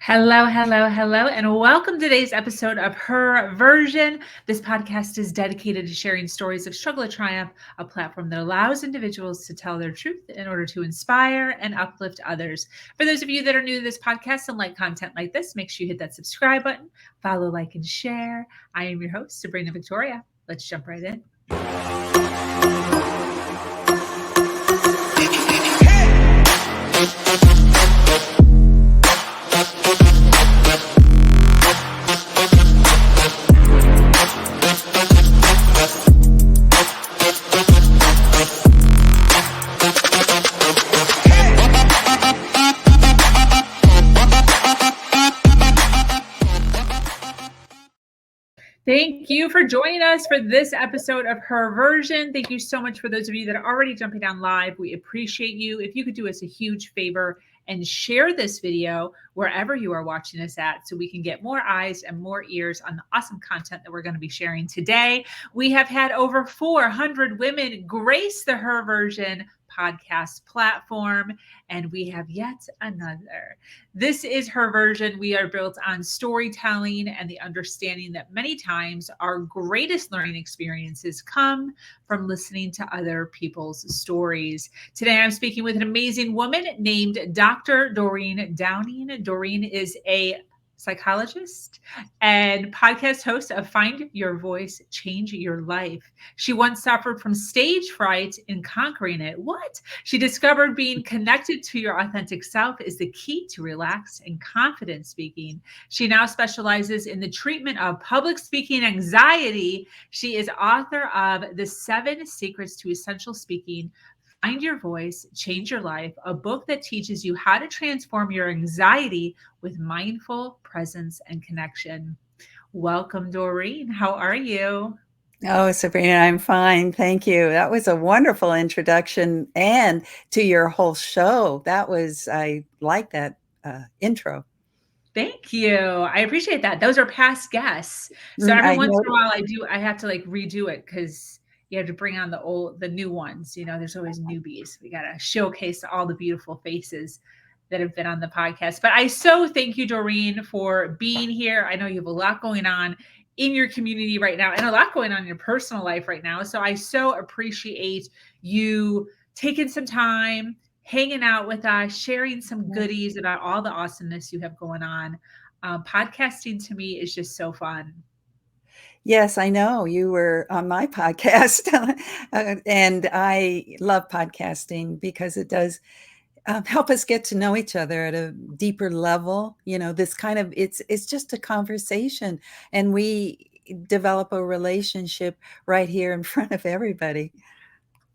Hello, hello, hello, and welcome to today's episode of Her Version. This podcast is dedicated to sharing stories of struggle or triumph, a platform that allows individuals to tell their truth in order to inspire and uplift others. For those of you that are new to this podcast and like content like this, make sure you hit that subscribe button, follow, like, and share. I am your host, Sabrina Victoria. Let's jump right in. Thank you for joining us for this episode of Her Version. Thank you so much for those of you that are already jumping on live. We appreciate you. If you could do us a huge favor and share this video wherever you are watching us at, so we can get more eyes and more ears on the awesome content that we're going to be sharing today. We have had over 400 women grace the Her Version podcast platform, and we have yet another. This is Her Version. We are built on storytelling and the understanding that many times our greatest learning experiences come from listening to other people's stories. Today, I'm speaking with an amazing woman named Dr. Doreen Downing. Doreen is a psychologist and podcast host of Find Your Voice, Change Your Life. She once suffered from stage fright in conquering it. What? She discovered being connected to your authentic self is the key to relaxed and confident speaking. She now specializes in the treatment of public speaking anxiety. She is author of The 7 Secrets to Essential Speaking, Find Your Voice, Change Your Life, a book that teaches you how to transform your anxiety with mindful presence and connection. Welcome, Doreen. How are you? Oh, Sabrina, I'm fine. Thank you. That was a wonderful introduction and to your whole show. I like that intro. Thank you. I appreciate that. Those are past guests. So every I once know. in a while I have to like redo it because you have to bring on the new ones. You know, there's always newbies. We got to showcase all the beautiful faces that have been on the podcast. But I so thank you, Doreen, for being here. I know you have a lot going on in your community right now and a lot going on in your personal life right now. So I so appreciate you taking some time, hanging out with us, sharing some goodies about all the awesomeness you have going on. Podcasting to me is just so fun. Yes, I know. You were on my podcast, and I love podcasting because it does help us get to know each other at a deeper level. You know, this kind of it's just a conversation, and we develop a relationship right here in front of everybody.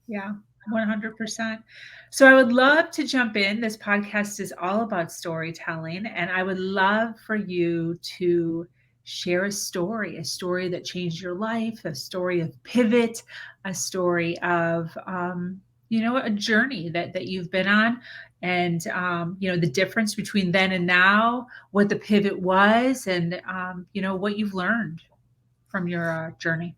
Yeah, 100%. So I would love to jump in. This podcast is all about storytelling, and I would love for you to share a story that changed your life, a story of pivot, a story of, a journey that you've been on, and the difference between then and now, what the pivot was, and what you've learned from your journey.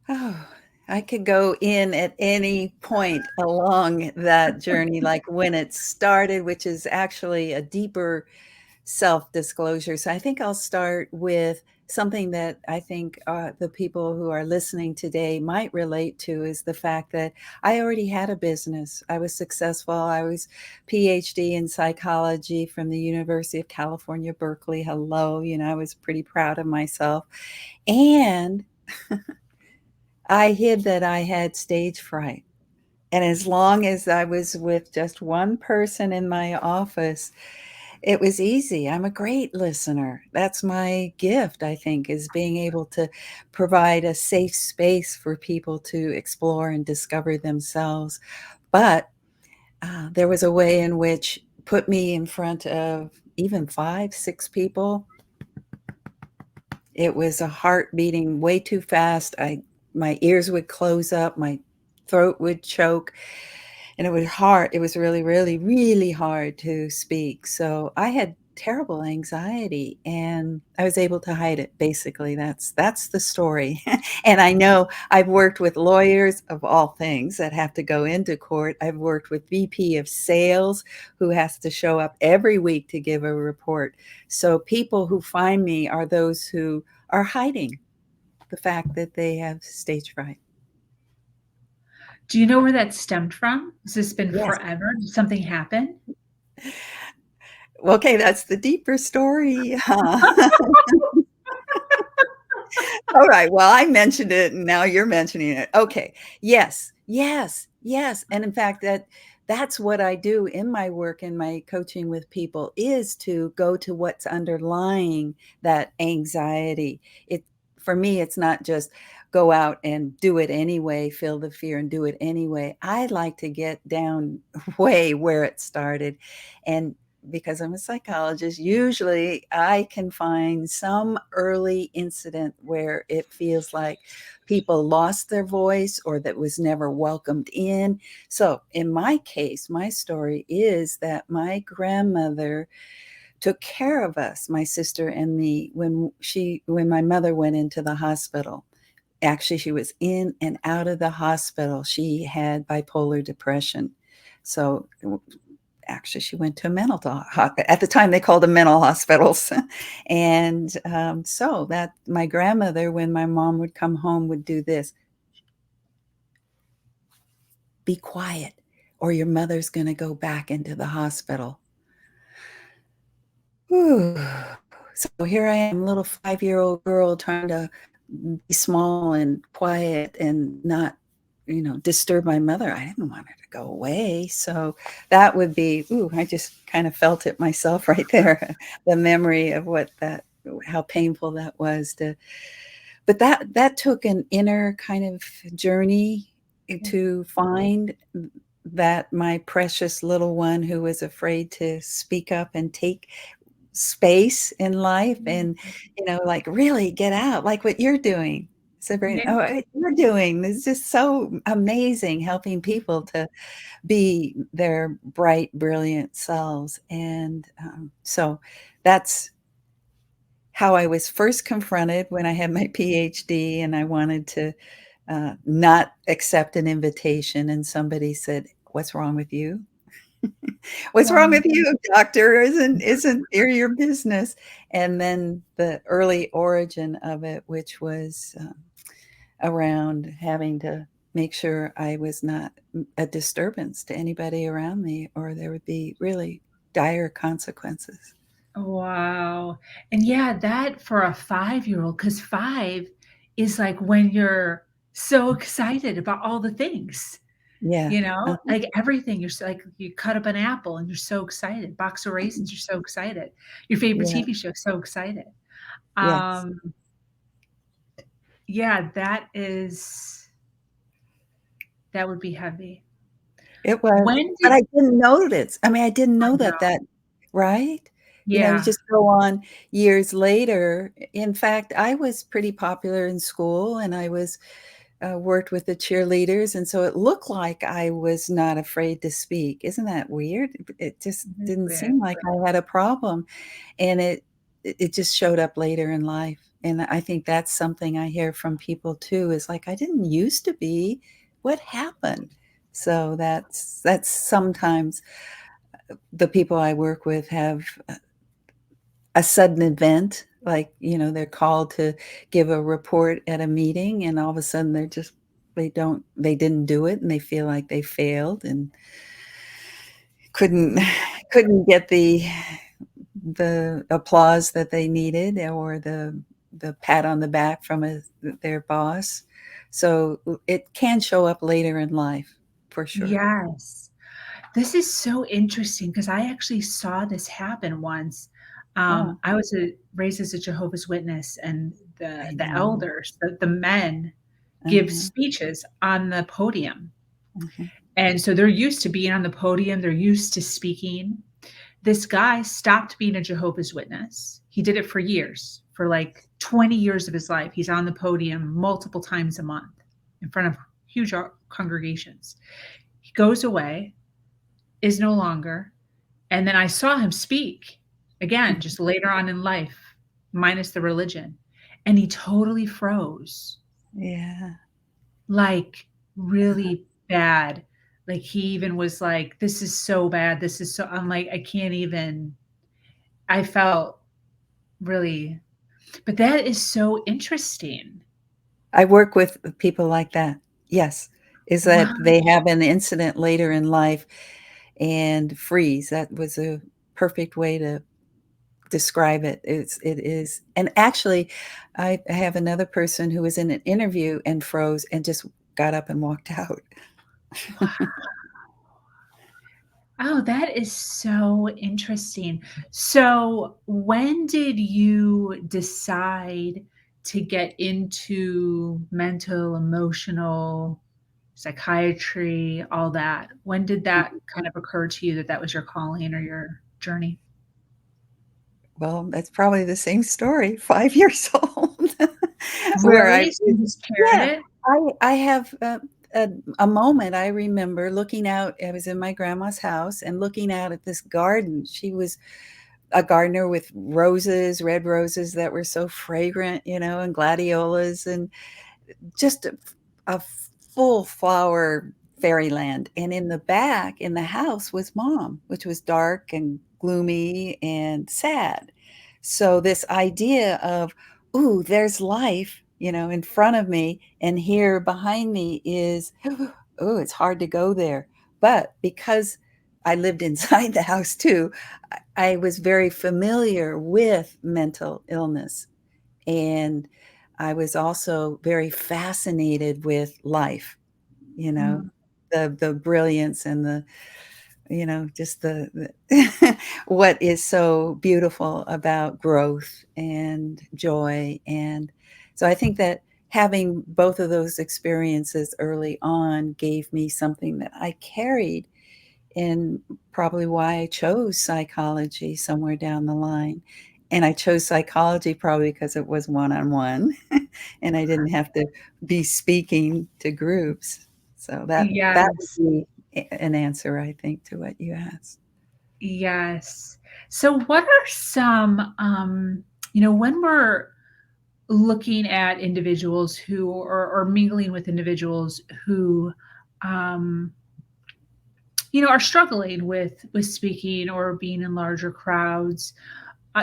Oh, I could go in at any point along that journey, like when it started, which is actually a deeper self-disclosure. So I think I'll start with something that I think the people who are listening today might relate to is the fact that I already had a business. I was successful. I was PhD in psychology from the University of California, Berkeley. Hello, I was pretty proud of myself. And I hid that I had stage fright. And as long as I was with just one person in my office, it was easy. I'm a great listener. That's my gift, I think, is being able to provide a safe space for people to explore and discover themselves. But there was a way in which put me in front of even 5, 6 people. It was a heart beating way too fast. My ears would close up, my throat would choke, and it was hard. It was really, really, really hard to speak. So I had terrible anxiety, and I was able to hide it. Basically, that's the story. And I know I've worked with lawyers of all things that have to go into court. I've worked with VP of sales who has to show up every week to give a report. So people who find me are those who are hiding the fact that they have stage fright. Do you know where that stemmed from? Has this been Yes. forever? Did something happen? Okay, that's the deeper story. All right. Well, I mentioned it and now you're mentioning it. Okay. Yes. Yes. Yes. And in fact, that's what I do in my work in my coaching with people is to go to what's underlying that anxiety. It for me, it's not just go out and do it anyway, feel the fear and do it anyway. I like to get down way where it started. And because I'm a psychologist, usually I can find some early incident where it feels like people lost their voice or that was never welcomed in. So, in my case, my story is that my grandmother took care of us, my sister and me, when my mother went into the hospital. Actually, she was in and out of the hospital. She had bipolar depression. So actually she went to a at the time they called them mental hospitals. And so that my grandmother, when my mom would come home, would do this: be quiet or your mother's going to go back into the hospital. Whew. So here I am, little 5-year-old girl, trying to be small and quiet and not, disturb my mother. I didn't want her to go away. So that would be, I just kind of felt it myself right there. The memory of how painful that was but that took an inner kind of journey to find that my precious little one who was afraid to speak up and take space in life and, like really get out, like what you're doing, Sabrina. Yeah. Oh, what you're doing is just so amazing, helping people to be their bright, brilliant selves. And so that's how I was first confronted when I had my PhD and I wanted to not accept an invitation. And somebody said, "What's wrong with you? What's wrong Wow. with you, doctor? Isn't your business?" And then the early origin of it, which was around having to make sure I was not a disturbance to anybody around me, or there would be really dire consequences. Wow. And yeah, that for a 5-year-old, because 5 is like when you're so excited about all the things, Yeah. Uh-huh. like everything. You're so, like, you cut up an apple and you're so excited. Box of raisins, you're so excited. Your favorite Yeah. TV show, so excited. Yes. Um, yeah, that would be heavy. It was, When but did I didn't notice. I mean, I didn't I know know. that right? You Yeah. just go on years later. In fact, I was pretty popular in school, and I was worked with the cheerleaders, and so it looked like I was not afraid to speak. Isn't that weird? It just didn't seem like I had a problem, and it just showed up later in life. And I think that's something I hear from people too, is like, I didn't used to be. What happened? So that's sometimes the people I work with have a sudden event, like, they're called to give a report at a meeting, and all of a sudden they didn't do it, and they feel like they failed and couldn't couldn't get the applause that they needed, or the pat on the back from their boss. So it can show up later in life, for sure. Yes. This is so interesting because I actually saw this happen once. Oh, I was raised as a Jehovah's Witness, and I the know. elders, the men, give Uh-huh, speeches on the podium, uh-huh, and so they're used to being on the podium. They're used to speaking. This guy stopped being a Jehovah's Witness. He did it for years, for like 20 years of his life. He's on the podium multiple times a month in front of huge congregations. He goes away, is no longer. And then I saw him speak. again, just later on in life, minus the religion. And he totally froze, Yeah. like really bad. Like he even was like, this is so bad. This is so, I'm like, I can't even, I felt really, but that is so interesting. I work with people like that. Yes. Is that Wow. they have an incident later in life and freeze. That was a perfect way to describe it. It is. And actually, I have another person who was in an interview and froze and just got up and walked out. Oh, that is so interesting. So, when did you decide to get into mental, emotional, psychiatry, all that? When did that kind of occur to you that that was your calling or your journey? Well, that's probably the same story, 5 years old, where I Really? So was you just carried yeah, it? I have a moment I remember looking out. I was in my grandma's house and looking out at this garden. She was a gardener with roses, red roses that were so fragrant, and gladiolas and just a full flower fairyland. And in the back, in the house, was mom, which was dark and gloomy and sad. So this idea of, ooh, there's life, in front of me, and here behind me is, oh, it's hard to go there. But because I lived inside the house too, I was very familiar with mental illness, and I was also very fascinated with life, you know, Mm, the brilliance and just the what is so beautiful about growth and joy. And so I think that having both of those experiences early on gave me something that I carried, and probably why I chose psychology somewhere down the line. And I chose psychology probably because it was one-on-one and I didn't have to be speaking to groups. So that yes. would be an answer, I think, to what you asked. Yes. So what are some, when we're looking at individuals who or mingling with individuals who um are struggling with speaking or being in larger crowds,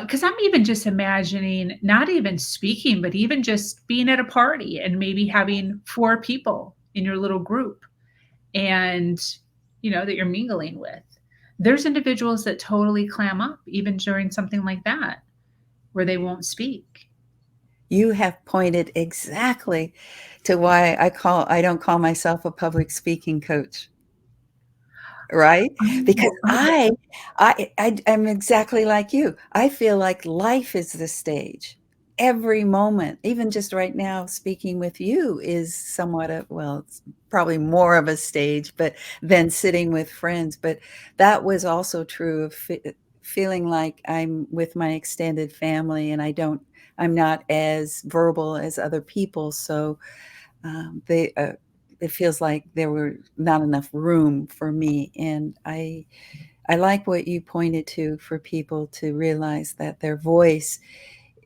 because I'm even just imagining not even speaking but even just being at a party and maybe having four people in your little group, and that you're mingling with. There's individuals that totally clam up even during something like that where they won't speak. You have pointed exactly to why I don't call myself a public speaking coach. Right? Because Oh, okay. I'm exactly like you. I feel like life is the stage. Every moment, even just right now, speaking with you is somewhat it's probably more of a stage, but than sitting with friends. But that was also true of feeling like I'm with my extended family and I'm not as verbal as other people. So they it feels like there were not enough room for me, and I like what you pointed to for people to realize that their voice,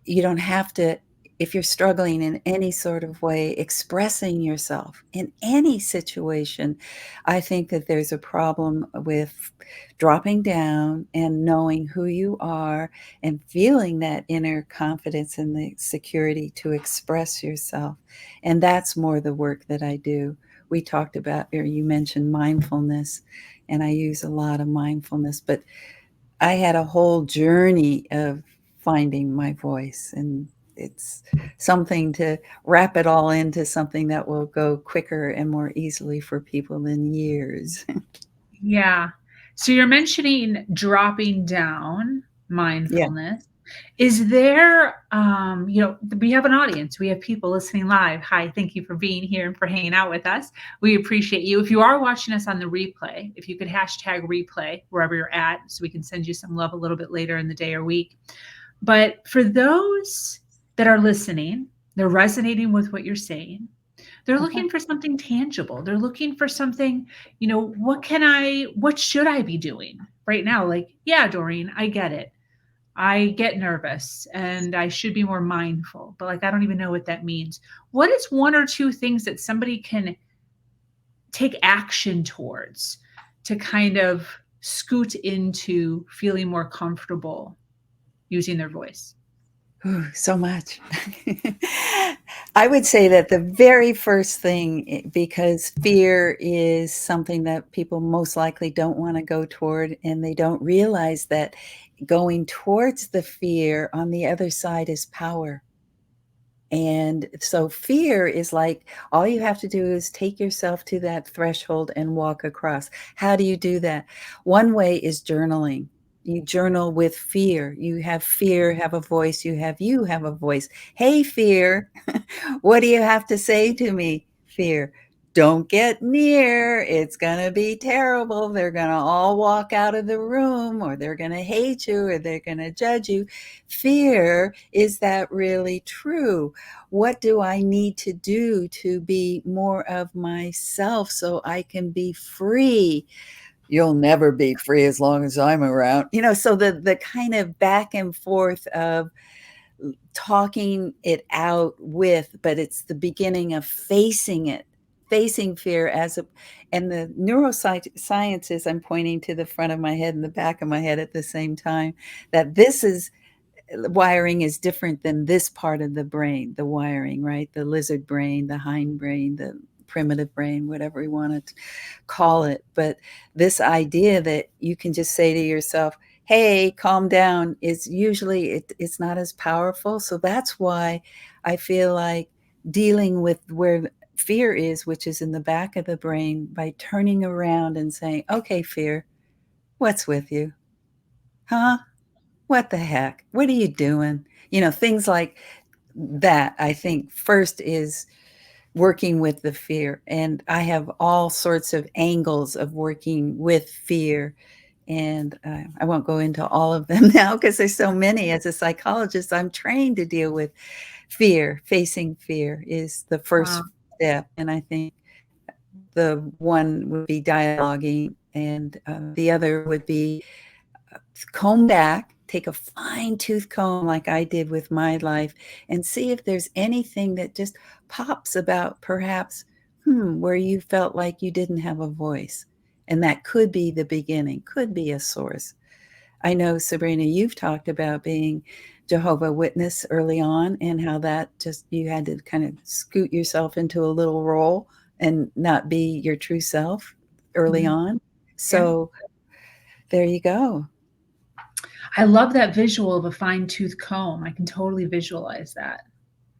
you don't have to, if you're struggling in any sort of way expressing yourself in any situation. I think that there's a problem with dropping down and knowing who you are and feeling that inner confidence and the security to express yourself. And that's more the work that I do. We talked about, or you mentioned mindfulness, and I use a lot of mindfulness, but I had a whole journey of finding my voice, and it's something to wrap it all into something that will go quicker and more easily for people than years. Yeah. So you're mentioning dropping down Yeah. mindfulness. Is there, we have an audience, we have people listening live. Hi, thank you for being here and for hanging out with us. We appreciate you. If you are watching us on the replay, if you could hashtag replay wherever you're at, so we can send you some love a little bit later in the day or week. But for those that are listening, they're resonating with what you're saying. They're Uh-huh. looking for something tangible. They're looking for something, what should I be doing right now? Like, yeah, Doreen, I get it. I get nervous and I should be more mindful, but like I don't even know what that means. What is one or two things that somebody can take action towards to kind of scoot into feeling more comfortable using their voice? Ooh, so much. I would say that the very first thing, because fear is something that people most likely don't want to go toward, and they don't realize that going towards the fear on the other side is power. And so fear is like all you have to do is take yourself to that threshold and walk across. How do you do that? One way is journaling. You journal with fear. You have fear, have a voice. You have a voice. Hey, fear, what do you have to say to me, fear? Don't get near. It's going to be terrible. They're going to all walk out of the room, or they're going to hate you, or they're going to judge you. Fear, is that really true? What do I need to do to be more of myself so I can be free? You'll never be free as long as I'm around. So the kind of back and forth of talking it out with, but it's the beginning of facing it, facing fear and the neurosciences, I'm pointing to the front of my head and the back of my head at the same time, that this is wiring is different than this part of the brain, the wiring, right? The lizard brain, the hind brain, the primitive brain, whatever we want to call it. But this idea that you can just say to yourself, hey, calm down, is usually it's not as powerful. So that's why I feel like dealing with where fear is, which is in the back of the brain, by turning around and saying, okay, fear, what's with you? Huh? What the heck? What are you doing? Things like that. I think first is working with the fear. And I have all sorts of angles of working with fear. And I won't go into all of them now because there's so many. As a psychologist, I'm trained to deal with fear. Facing fear is the first Wow. step. And I think the one would be dialoguing, and the other would be comb back, take a fine tooth comb like I did with my life, and see if there's anything that just pops about perhaps, where you felt like you didn't have a voice. And that could be the beginning, could be a source. I know, Sabrina, you've talked about being Jehovah Witness early on, and how that just, you had to kind of scoot yourself into a little role and not be your true self early Mhm. on. Yeah. So there you go. I love that visual of a fine tooth comb. I can totally visualize that.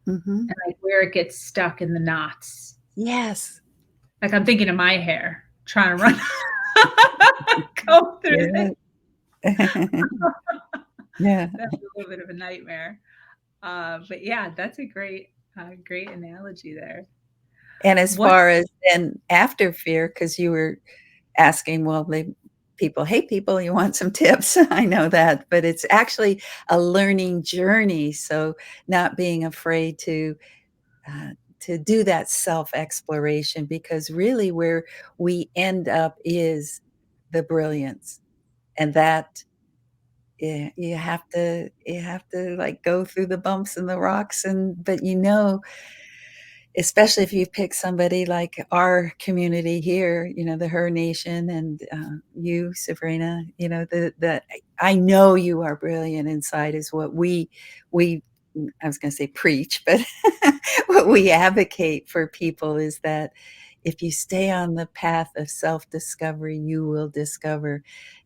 Hmm. And like where it gets stuck in the knots. Yes. Like I'm thinking of my hair trying to run comb through Yeah. it. Yeah. That's a little bit of a nightmare. But yeah, that's a great analogy there. And as What? far as then after fear, because you were asking, well, people hate people, you want some tips. I know that, but it's actually a learning journey. So not being afraid uh, to do that self exploration, because really where we end up is the brilliance, and that, yeah, you have to like go through the bumps and the rocks, but especially if you pick somebody like our community here, the Her Nation, and you, Sabrina, the I know you are brilliant inside, is what we I was going to say preach, but what we advocate for people is that if you stay on the path of self-discovery, you will discover,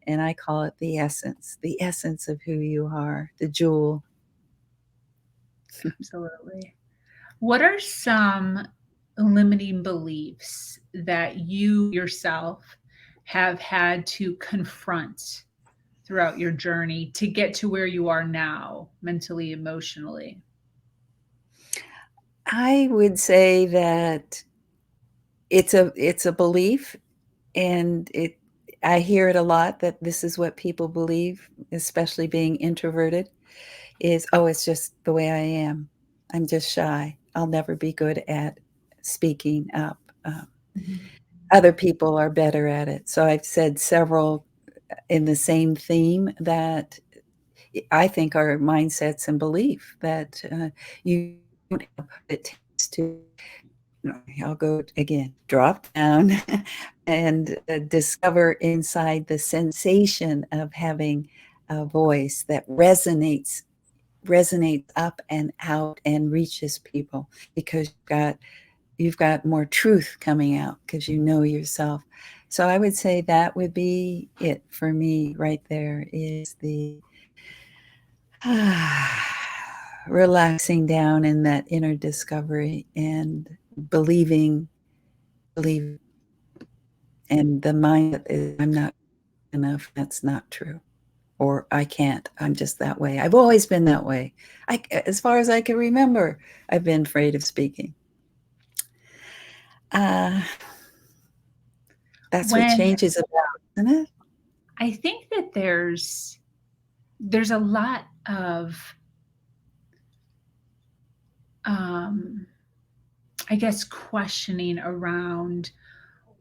and I call it the essence of who you are, the jewel. Absolutely. What are some limiting beliefs that you yourself have had to confront throughout your journey to get to where you are now, mentally, emotionally? I would say that it's a belief, and I hear it a lot, that this is what people believe, especially being introverted, is, oh, it's just the way I am. I'm just shy. I'll never be good at speaking up. Um, Mhm. Other people are better at it. So I've said several in the same theme, that I think, are mindsets and belief that you don't have what it takes to, I'll go again, drop down and discover inside the sensation of having a voice that resonates up and out and reaches people, because you've got more truth coming out because you know yourself. So I would say that would be it for me right there, is the relaxing down in that inner discovery and believe, and the mind that is, I'm not enough, that's not true, or I can't, I'm just that way. I've always been that way. As far as I can remember, I've been afraid of speaking. That's what When change is about, isn't it? I think that there's a lot of I guess questioning around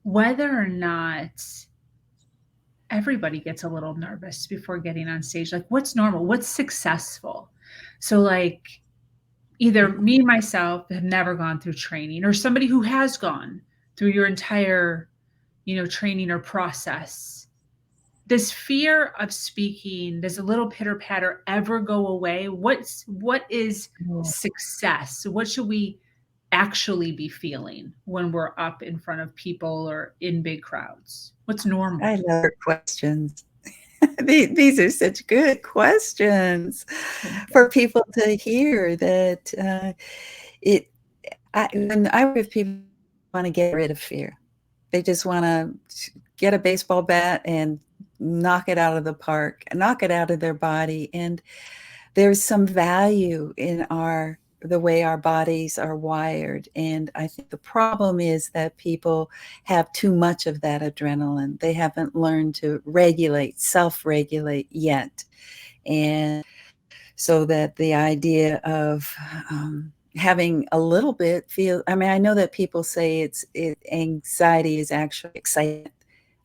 whether or not everybody gets a little nervous before getting on stage. Like, what's normal? What's successful? So, like, either me myself have never gone through training, or somebody who has gone through your entire, training or process. Does fear of speaking, does a little pitter patter ever go away? What is success? What should we actually be feeling when we're up in front of people or in big crowds? What's normal? I love your questions. These are such good questions for people to hear. That when I work with people, want to get rid of fear. They just want to get a baseball bat and knock it out of the park, knock it out of their body. And there's some value in the way our bodies are wired. And I think the problem is that people have too much of that adrenaline. They haven't learned to self-regulate yet. And so that the idea of having a little bit I know that people say anxiety is actually excitement,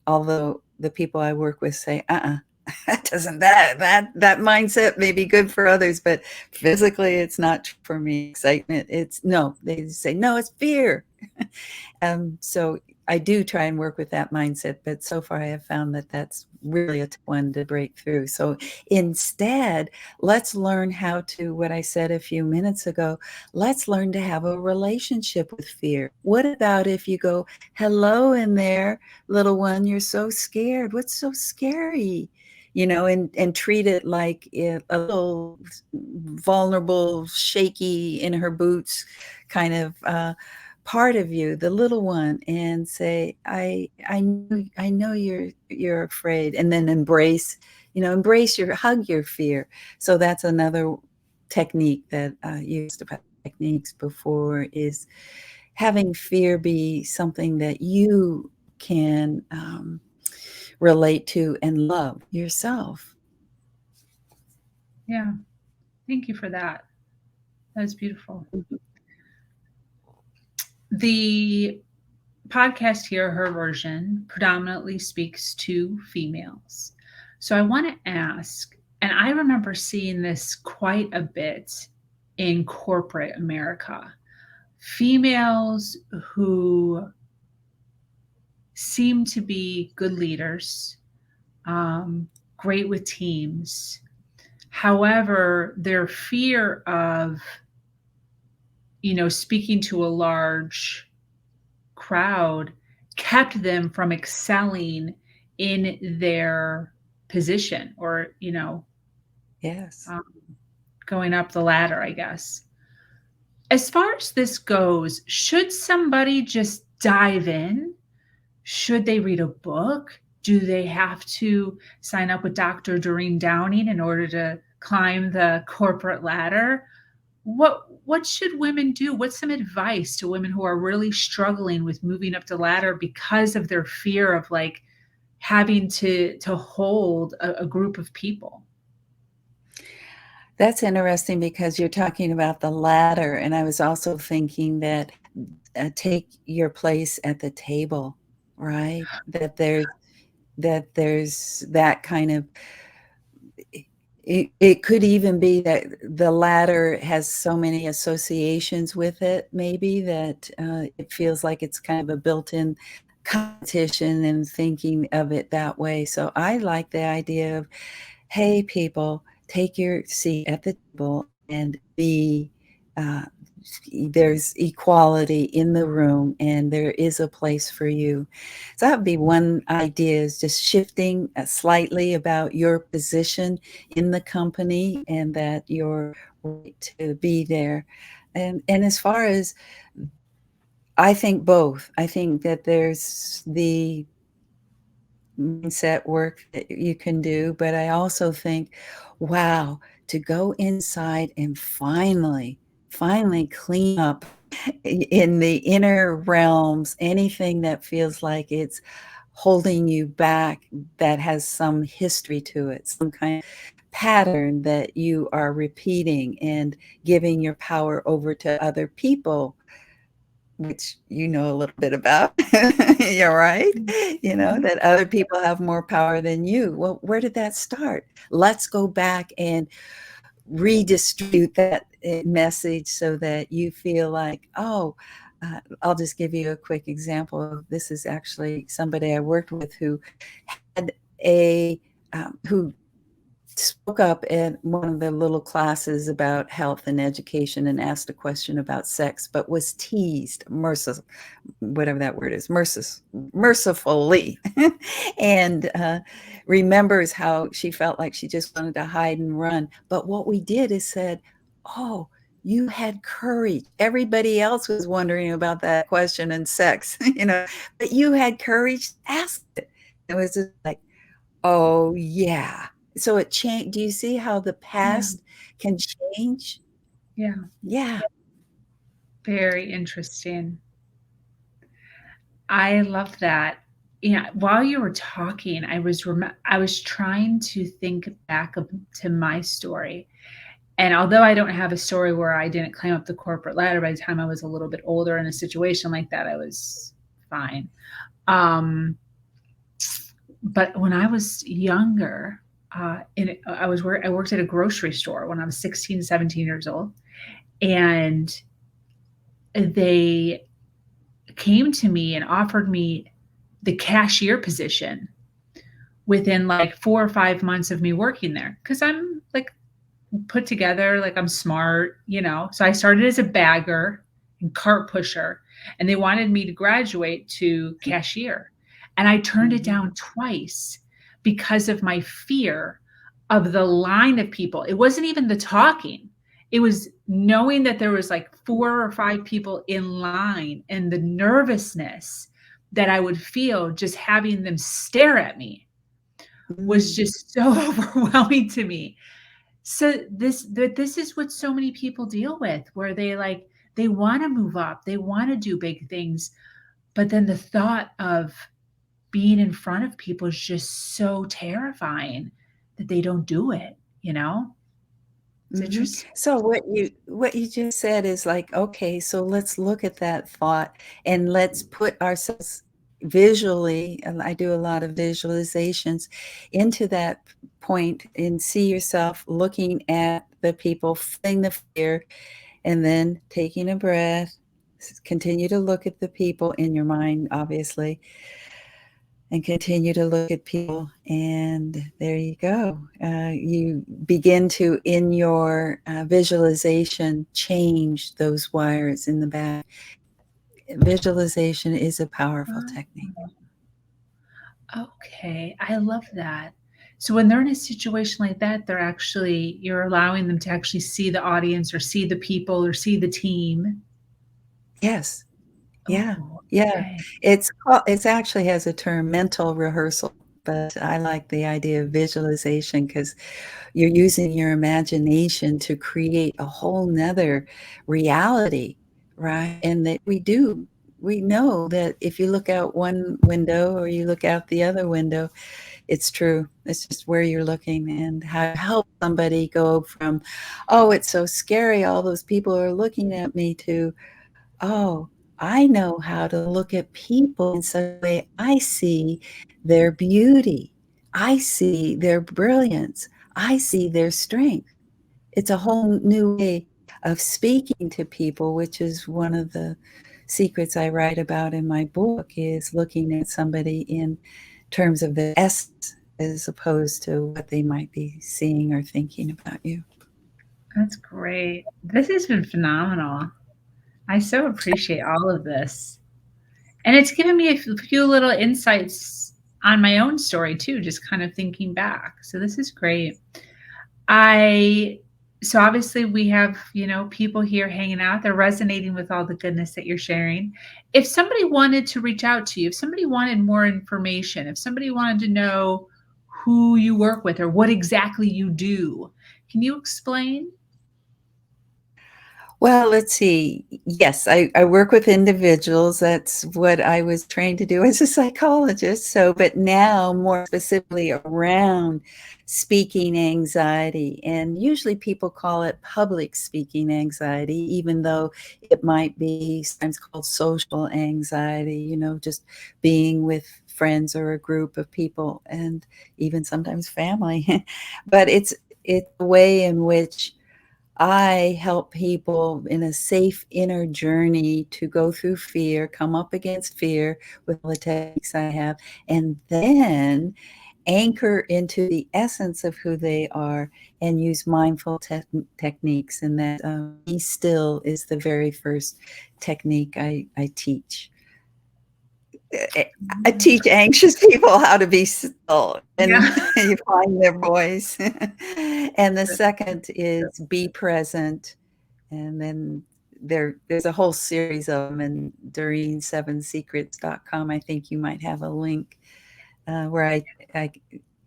although the people I work with say, that mindset may be good for others, but physically it's not for me. Excitement, they say, no, it's fear. So I do try and work with that mindset, but so far I have found that that's really a tough one to break through. So instead, let's learn how to, what I said a few minutes ago, let's learn to have a relationship with fear. What about if you go, hello in there, little one, you're so scared. What's so scary? And treat it like a little vulnerable, shaky in her boots kind of part of you, the little one, and say, I know you're afraid, and then hug your fear. So that's another technique that I used about techniques before, is having fear be something that you can relate to and love yourself. Yeah. Thank you for that. That was beautiful. Mm-hmm. The podcast here, her version, predominantly speaks to females. So I want to ask, and I remember seeing this quite a bit in corporate America, females who seem to be good leaders, great with teams. However, their fear of, speaking to a large crowd kept them from excelling in their position, or, Yes. going up the ladder, I guess. As far as this goes, should somebody just dive in? Should they read a book? Do they have to sign up with Dr. Doreen Downing in order to climb the corporate ladder? What should women do? What's some advice to women who are really struggling with moving up the ladder because of their fear of, like, having to hold a group of people? That's interesting, because you're talking about the ladder, and I was also thinking that take your place at the table, right? That there's that kind of, it could even be that the latter has so many associations with it, maybe that it feels like it's kind of a built-in competition and thinking of it that way. So I like the idea of, hey, people, take your seat at the table and be. Uh, there's equality in the room, and there is a place for you. So that would be one idea, is just shifting slightly about your position in the company and that you're right to be there. And as far as, I think both. I think that there's the mindset work that you can do, but I also think, wow, to go inside and finally clean up in the inner realms, anything that feels like it's holding you back, that has some history to it, some kind of pattern that you are repeating and giving your power over to other people, which you know a little bit about. You're right. You know, Mhm. that other people have more power than you. Well, where did that start? Let's go back and redistribute that message so that you feel like, oh, I'll just give you a quick example. This is actually somebody I worked with who had who spoke up at one of the little classes about health and education and asked a question about sex, but was teased whatever that word is, mercifully, and remembers how she felt like she just wanted to hide and run. But what we did is said, oh, you had courage. Everybody else was wondering about that question and sex, but you had courage to ask it. It was just like, oh, yeah. So it changed. Do you see how the Yeah. past can change? Yeah. Yeah. Very interesting. I love that. Yeah, while you were talking, I was trying to think back to my story. And although I don't have a story where I didn't climb up the corporate ladder, by the time I was a little bit older in a situation like that, I was fine. Um, but when I was younger, I worked at a grocery store when I was 16, 17 years old, and they came to me and offered me the cashier position within like 4 or 5 months of me working there, because I'm like put together, like I'm smart, you know. So I started as a bagger and cart pusher, and they wanted me to graduate to cashier. And I turned it Mhm. down twice because of my fear of the line of people. It wasn't even the talking. It was knowing that there was like 4 or 5 people in line, and the nervousness that I would feel just having them stare at me was Mm. just so overwhelming to me. So this is what so many people deal with, where they want to move up, they want to do big things, but then the thought of being in front of people is just so terrifying that they don't do it, you know? It's Mhm. interesting. So what you just said is like, okay, so let's look at that thought and let's put ourselves visually, and I do a lot of visualizations, into that point and see yourself looking at the people, feeling the fear, and then taking a breath. Continue to look at the people in your mind, obviously, and continue to look at people. And there you go. You begin to, in your visualization, change those wires in the back. Visualization is a powerful technique. Okay, I love that. So when they're in a situation like that, you're allowing them to actually see the audience or see the people or see the team. Yes. Yeah. Oh, Yeah. okay. It's actually has a term, mental rehearsal, but I like the idea of visualization because you're using your imagination to create a whole nother reality, right? And that we know that if you look out one window or you look out the other window, it's true. It's just where you're looking and how to help somebody go from, oh, it's so scary, all those people are looking at me, to, oh, I know how to look at people in such a way I see their beauty. I see their brilliance. I see their strength. It's a whole new way of speaking to people, which is one of the secrets I write about in my book, is looking at somebody in terms of the essence as opposed to what they might be seeing or thinking about you. That's great. This has been phenomenal. I so appreciate all of this. And it's given me a few little insights on my own story too, just kind of thinking back. So this is great. I so obviously we have, people here hanging out. They're resonating with all the goodness that you're sharing. If somebody wanted to reach out to you, if somebody wanted more information, if somebody wanted to know who you work with or what exactly you do, can you explain? Well, let's see. Yes, I work with individuals. That's what I was trained to do as a psychologist. So, but now more specifically around speaking anxiety. And usually people call it public speaking anxiety, even though it might be sometimes called social anxiety, just being with friends or a group of people and even sometimes family. But it's a way in which I help people in a safe inner journey to go through fear, come up against fear with all the techniques I have, and then anchor into the essence of who they are and use mindful techniques. And that be still is the very first technique I teach. I teach anxious people how to be still and Yeah. you find their voice. And the second is be present. And then there's a whole series of them in Doreen7secrets.com. I think you might have a link where I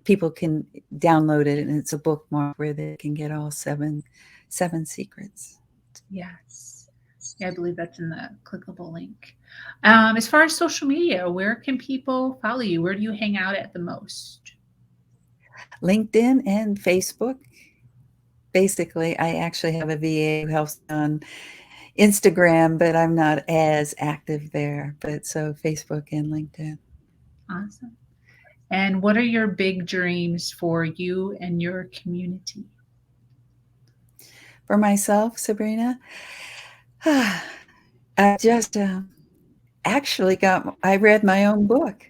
people can download it, and it's a bookmark where they can get all seven secrets. Yes. Yeah, I believe that's in the clickable link. As far as social media, where can people follow you? Where do you hang out at the most? LinkedIn and Facebook. Basically, I actually have a VA who helps on Instagram, but I'm not as active there. But so Facebook and LinkedIn. Awesome. And what are your big dreams for you and your community? For myself, Sabrina, I just actually I read my own book.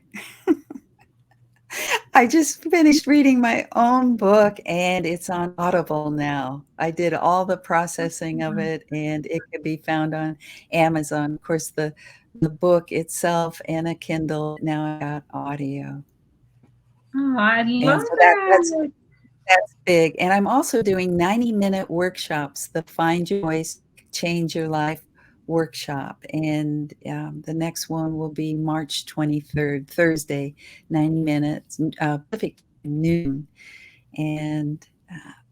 I just finished reading my own book and it's on Audible now. I did all the processing of it and it could be found on Amazon. Of course, the book itself and a Kindle. Now I got audio. Oh, I And love so that. that's big. And I'm also doing 90-minute workshops, the Find Your Voice, Change Your Life workshop. And the next one will be March 23rd, Thursday, 90 minutes, Pacific noon. And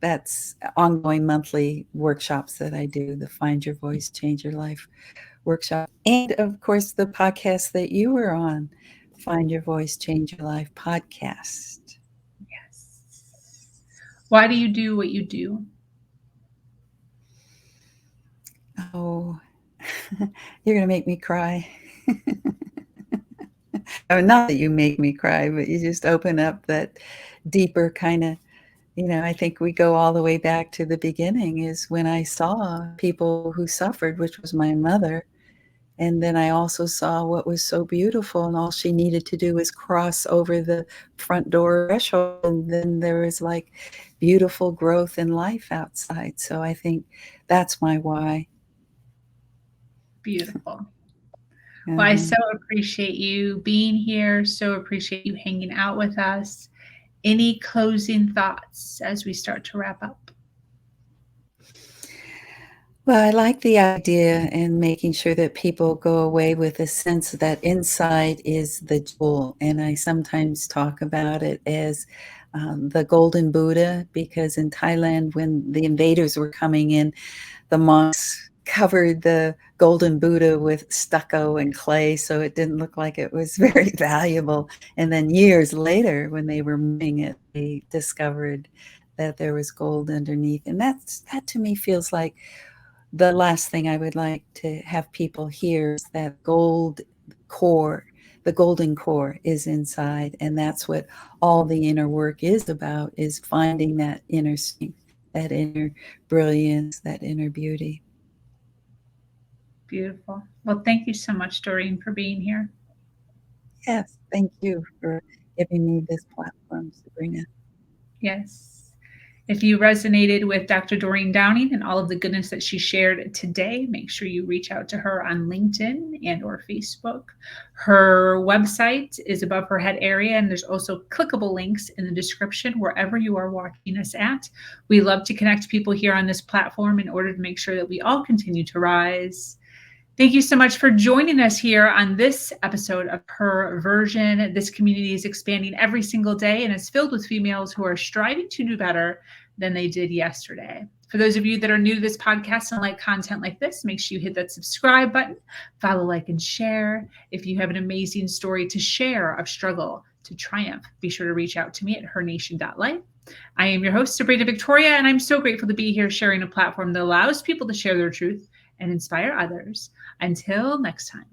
that's ongoing monthly workshops that I do, the Find Your Voice, Change Your Life workshop. And of course, the podcast that you were on, Find Your Voice, Change Your Life podcast. Yes. Why do you do what you do? Oh, you're going to make me cry. Oh, not that you make me cry, but you just open up that deeper kind of, I think we go all the way back to the beginning is when I saw people who suffered, which was my mother. And then I also saw what was so beautiful, and all she needed to do was cross over the front door threshold. And then there was like beautiful growth and life outside. So I think that's my why. Beautiful. Well, I Uh-huh. so appreciate you being here. So appreciate you hanging out with us. Any closing thoughts as we start to wrap up? Well, I like the idea and making sure that people go away with a sense that inside is the jewel. And I sometimes talk about it as the golden Buddha, because in Thailand, when the invaders were coming in, the monks covered the golden Buddha with stucco and clay, so it didn't look like it was very valuable. And then years later, when they were moving it, they discovered that there was gold underneath. And that to me feels like the last thing I would like to have people hear is that gold core, the golden core is inside. And that's what all the inner work is about, is finding that inner strength, that inner brilliance, that inner beauty. Beautiful. Well, thank you so much, Doreen, for being here. Yes, thank you for giving me this platform, Sabrina. Yes. If you resonated with Dr. Doreen Downing and all of the goodness that she shared today, make sure you reach out to her on LinkedIn and or Facebook. Her website is above her head area, and there's also clickable links in the description wherever you are watching us at. We love to connect people here on this platform in order to make sure that we all continue to rise. Thank you so much for joining us here on this episode of Her Version. This community is expanding every single day and is filled with females who are striving to do better than they did yesterday. For those of you that are new to this podcast and like content like this, make sure you hit that subscribe button, follow, like, and share. If you have an amazing story to share of struggle to triumph, be sure to reach out to me at hernation.life. I am your host, Sabrina Victoria, and I'm so grateful to be here sharing a platform that allows people to share their truth and inspire others. Until next time.